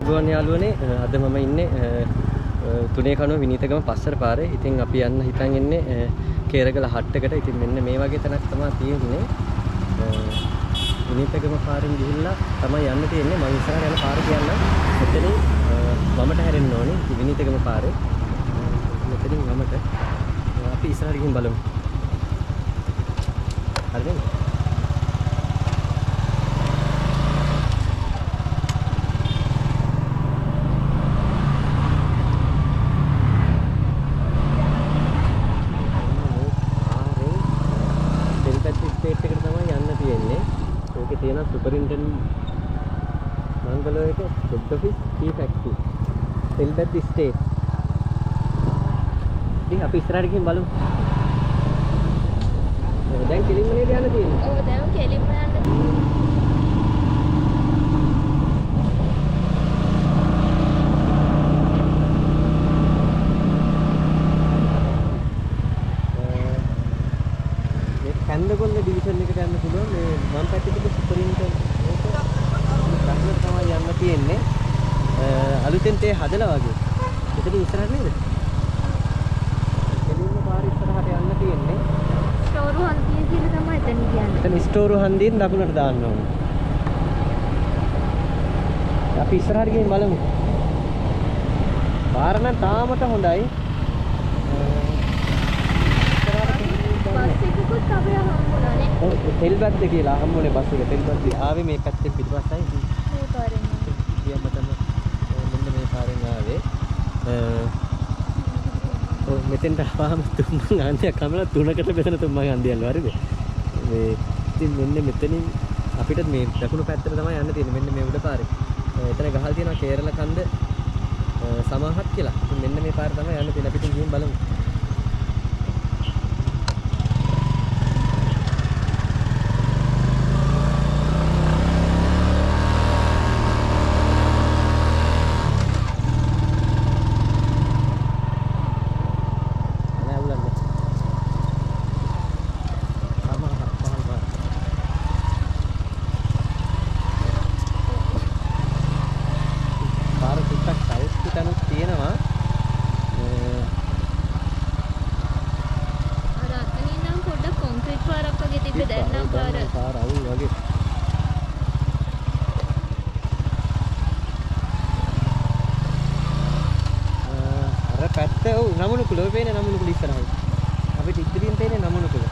අයිබෝන් යාළුවනේ අද මම ඉන්නේ තුනේ කනුව විනීතගම පස්සර පාරේ. ඉතින් අපි යන්න හිතන් ඉන්නේ කේරගල හට්ටකට. ඉතින් මෙන්න මේ වගේ තැනක් තමයි තියෙන්නේ. විනීතගම පාරෙන් ගිහිල්ලා තමයි යන්න තියෙන්නේ. මම ඉස්සරහට යන පාර කියන්න. මෙතනින් වමට හැරෙන්න ඕනේ. විනීතගම පාරේ. මෙතනින් වමට අපි ඉස්සරහට ගිහින් බලමු. හරිද? Superintendent Mangalore head office tea factory Selbath estate. ඉතින් අපි ඉස්සරහට ගිහින් බලමු. දැන් කෙලින්ම නේද යන්න තියෙන්නේ? ඔව් දැන් කෙලින්ම යන්න. මේ කන්දකොල්ල ඩිවිෂන් එකට යන්න පුළුවන්. මේ මම පැත්තේ තිබ්බ සුපරින්ටෙන්ඩන්ට් තමයි යන්න තියෙන්නේ. අලුතෙන් තේ හදලා වගේ. එතන ඉස්සරහට නේද? කෙලින්ම පාර ඉස්සරහට යන්න තියෙන්නේ. ස්ටෝරු හන්දිය කියලා තමයි එතන කියන්නේ. එතන ස්ටෝරු හන්දියෙන් දකුණට දාන්න ඕනේ. අපි ඉස්සරහට ගිහින් බලමු. පාර නම් තාමට හොඳයි. බස් එකකුත් අපේ හම්බුණානේ. ඔව් තෙල්බත්ද කියලා හම්බුනේ බස් එක. තෙල්බත්ද ආවේ මේ පැත්තෙන් පිටපස්සයි. මේ පාරෙන් ආවේ. කියන්න තමයි මෙන්න මේ පාරෙන් ආවේ. ඔව් මෙතෙන්ට ආවම තුම්මන් ආන්දිය කමලා තුනකට බෙදෙන තුම්මන් ආන්දියල්ව හරිද? මේ ඉතින් මෙන්න මෙතනින් අපිට මේ දකුණු පැත්තට තමයි යන්න තියෙන්නේ. මෙන්න මේ උඩ පාරේ. එතන ගහලා තියෙනවා කේරළ කන්ද සමාහත් කියලා. ඉතින් මෙන්න මේ පාර තමයි යන්න තියෙන්නේ. අපි ඉතින් ගිහින් බලමු. නමුණුකුල ඔය පේන්නේ නමුණුකුල ඉස්සරහයි. අපිට ඉදිරියෙන් පේන්නේ නමුණුකුල.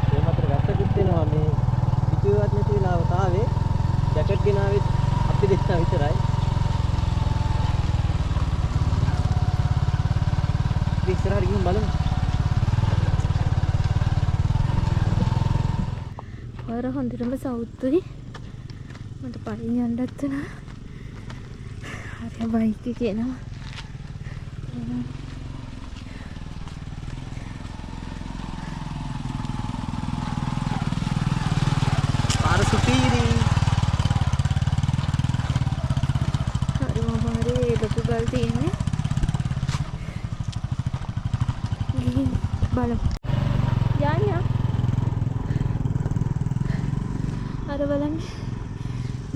මේ මතර වැස්සකුත් වෙනවා මේ පිටුවත් නැති වෙලාවට ආවේ. ජැකට් ගෙනාවෙත් අපි දෙන්නා විතරයි. ඉස්සරහට ගිහින් බලමු. වර හොඳටම සවුත්තුයි. මට පයින් යන්නත් උනා. හරි බයික් එකේ නම. පාර සුපීරි. හරි මොහොරේ ලොකු ගල් තියෙන්නේ. ගිහින් බලමු. යානියා. අර බලන්න.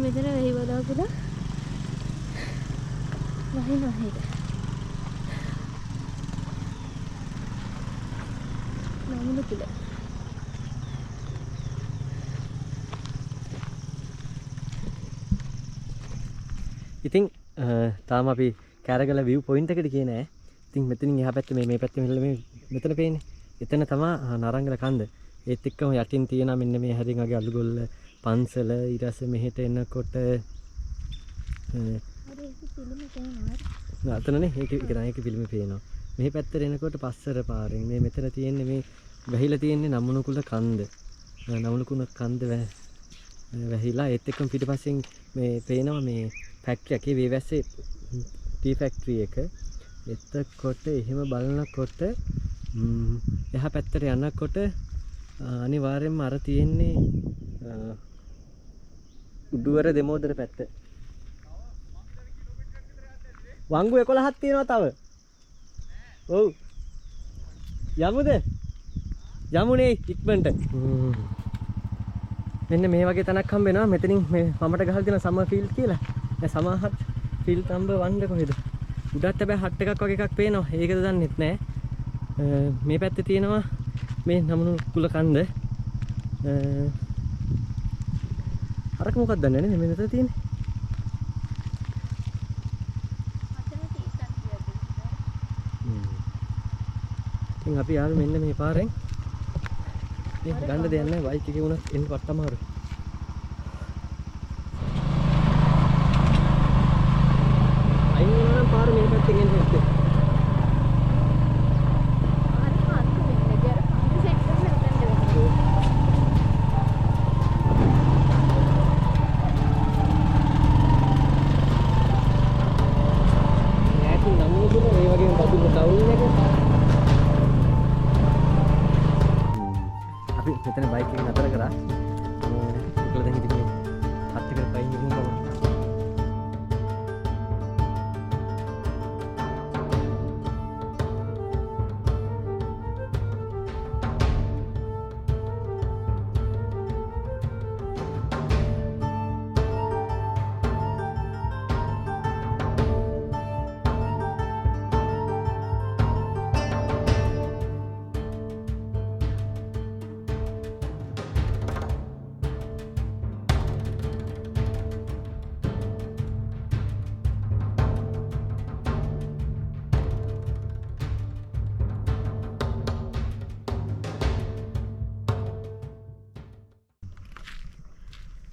මෙතන වෙයි වදා කියලා වහිනවා නේද? නමුණු කියලා. ඉතින් තාම අපි කැරගල view point එකට ගියේ නෑ. ඉතින් මෙතනින් එහා පැත්තේ මේ පැත්තේ මෙතන පේන්නේ. එතන තමයි නරංගල කන්ද. ඒත් එක්කම යටින් තියෙන මෙන්න මේ හැරින් වගේ අලුගොල්ල පන්සල ඊට පස්සේ මෙහෙට එනකොට අතනනේ ඒක පිළිම පේනවා. මෙහි පැත්තට එනකොට පස්සර පාරෙන් මේ මෙතන තියෙන්නේ මේ වැහිලා තියෙන්නේ නමුණුකුල කන්ද. නමුණුකුල කන්ද වැහිලා ඒත් එක්කම පිටපස්සෙන් මේ පේනවා මේ ෆැක්ටරි එකේ වේවැස්සේ ටී ෆැක්ටරි එක. එතකොට එහෙම බලනකොට එහා පැත්තට යනකොට අනිවාර්යෙන්ම අර තියෙන්නේ උඩුවර දෙමෝදර පැත්ත. වංගු 11ක් තියෙනවා තව. ඔව්. යමුද? යමුනේ ඉක්මනට. මෙන්න මේ වගේ තැනක් හම්බ වෙනවා. මෙතනින් මේ වමට ගහලා තියෙන සමර් ෆීල්ඩ් කියලා. දැන් සමහත් ෆීල්ඩ් නම්බර් 1 කොහෙද? උඩත් හැබැයි හට් එකක් වගේ එකක් පේනවා. ඒකද දන්නෙත් නෑ. මේ පැත්තේ තියෙනවා මේ නමුණු කුල කන්ද. අරක මොකක්ද දන්නේ නැහැ මේ මෙතන තියෙන්නේ. ඉතින් අපි ආවේ මෙන්න මේ පාරෙන්. මේ ගන්න දෙයක් නැහැ. බයික් එකේ වුණත් එන්න වට අමාරුයි. අයින් වෙනවා නම් පාර මේ පැත්තෙන් එන්න හැත්තේ. මෙතන බයික් එක නතර කරා. ඒකල දැන් ඉතින් මේ හත් එකට පයින් ගිහින් බලමු.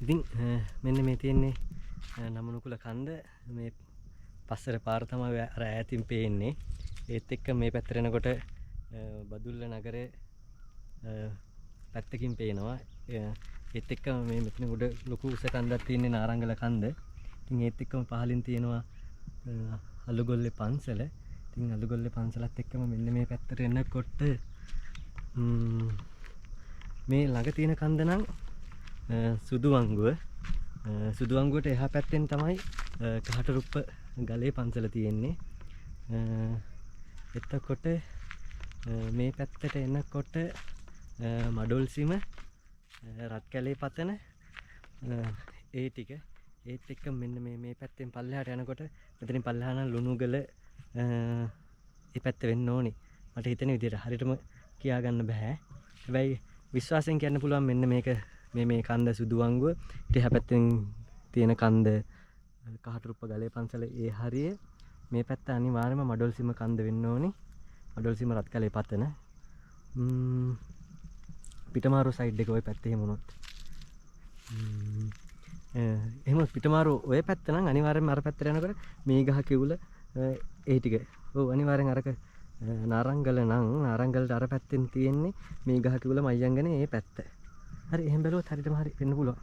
ඉතින් මෙන්න මේ තියෙන්නේ නමුණුකුල කන්ද. මේ පස්සට පාර තමයි අර ඈතින් පේන්නේ. ඒත් එක්ක මේ පැත්තට එනකොට බදුල්ල නගරේ පැත්තකින් පේනවා. ඒත් එක්ක මේ මෙතන උඩ ලොකු උස කන්දක් තියෙන්නේ නාරංගල කන්ද. ඉතින් ඒත් එක්කම පහලින් තියෙනවා අලුගොල්ලේ පන්සල. ඉතින් අලුගොල්ලේ පන්සලත් එක්කම මෙන්න මේ පැත්තට එනකොට මේ ළඟ තියෙන කන්ද නම් සුදුවංගුව. සුදුවංගුවට එහා පැත්තෙන් තමයි කහටරුප්ප ගලේ පන්සල තියෙන්නේ. එතකොට මේ පැත්තට එනකොට මඩොල්සිම රත්කැලේ පතන ඒ ටික ඒත් එක්ක මෙන්න මේ පැත්තෙන් පල්ලෙහාට යනකොට මෙතනින් පල්ලෙහා නම් ලුණුගල ඒ පැත්ත වෙන්න ඕනේ. මට හිතෙන විදිහට හරියටම කියා ගන්න බෑ. හැබැයි විශ්වාසයෙන් කියන්න පුළුවන් මෙන්න මේක මේ කන්ද සුදුවංගුව. ඊට එහා පැත්තෙන් තියෙන කන්ද කහටරුප්ප ගලේ පන්සල ඒ හරිය. මේ පැත්ත අනිවාර්යයෙන්ම මඩොල්සිම කන්ද වෙන්න ඕනේ. මඩොල්සිම රත්කැලේ පතන. පිටමාරු සයිඩ් එක ওই පැත්තේ එහෙම වුණොත්. එහෙම පිටමාරු ඔය පැත්ත නම් අනිවාර්යයෙන්ම අර පැත්තට යනකොට මේ ගහ කිවුල ඒ ටික. ඔව් අනිවාර්යෙන් අරක නාරංගල නම් නාරංගලට අර පැත්තෙන් තියෙන්නේ මේ ගහ කිවුල මයංගනේ ඒ පැත්ත. හරි එහෙම බැලුවොත් හරියටම හරි වෙන්න පුළුවන්.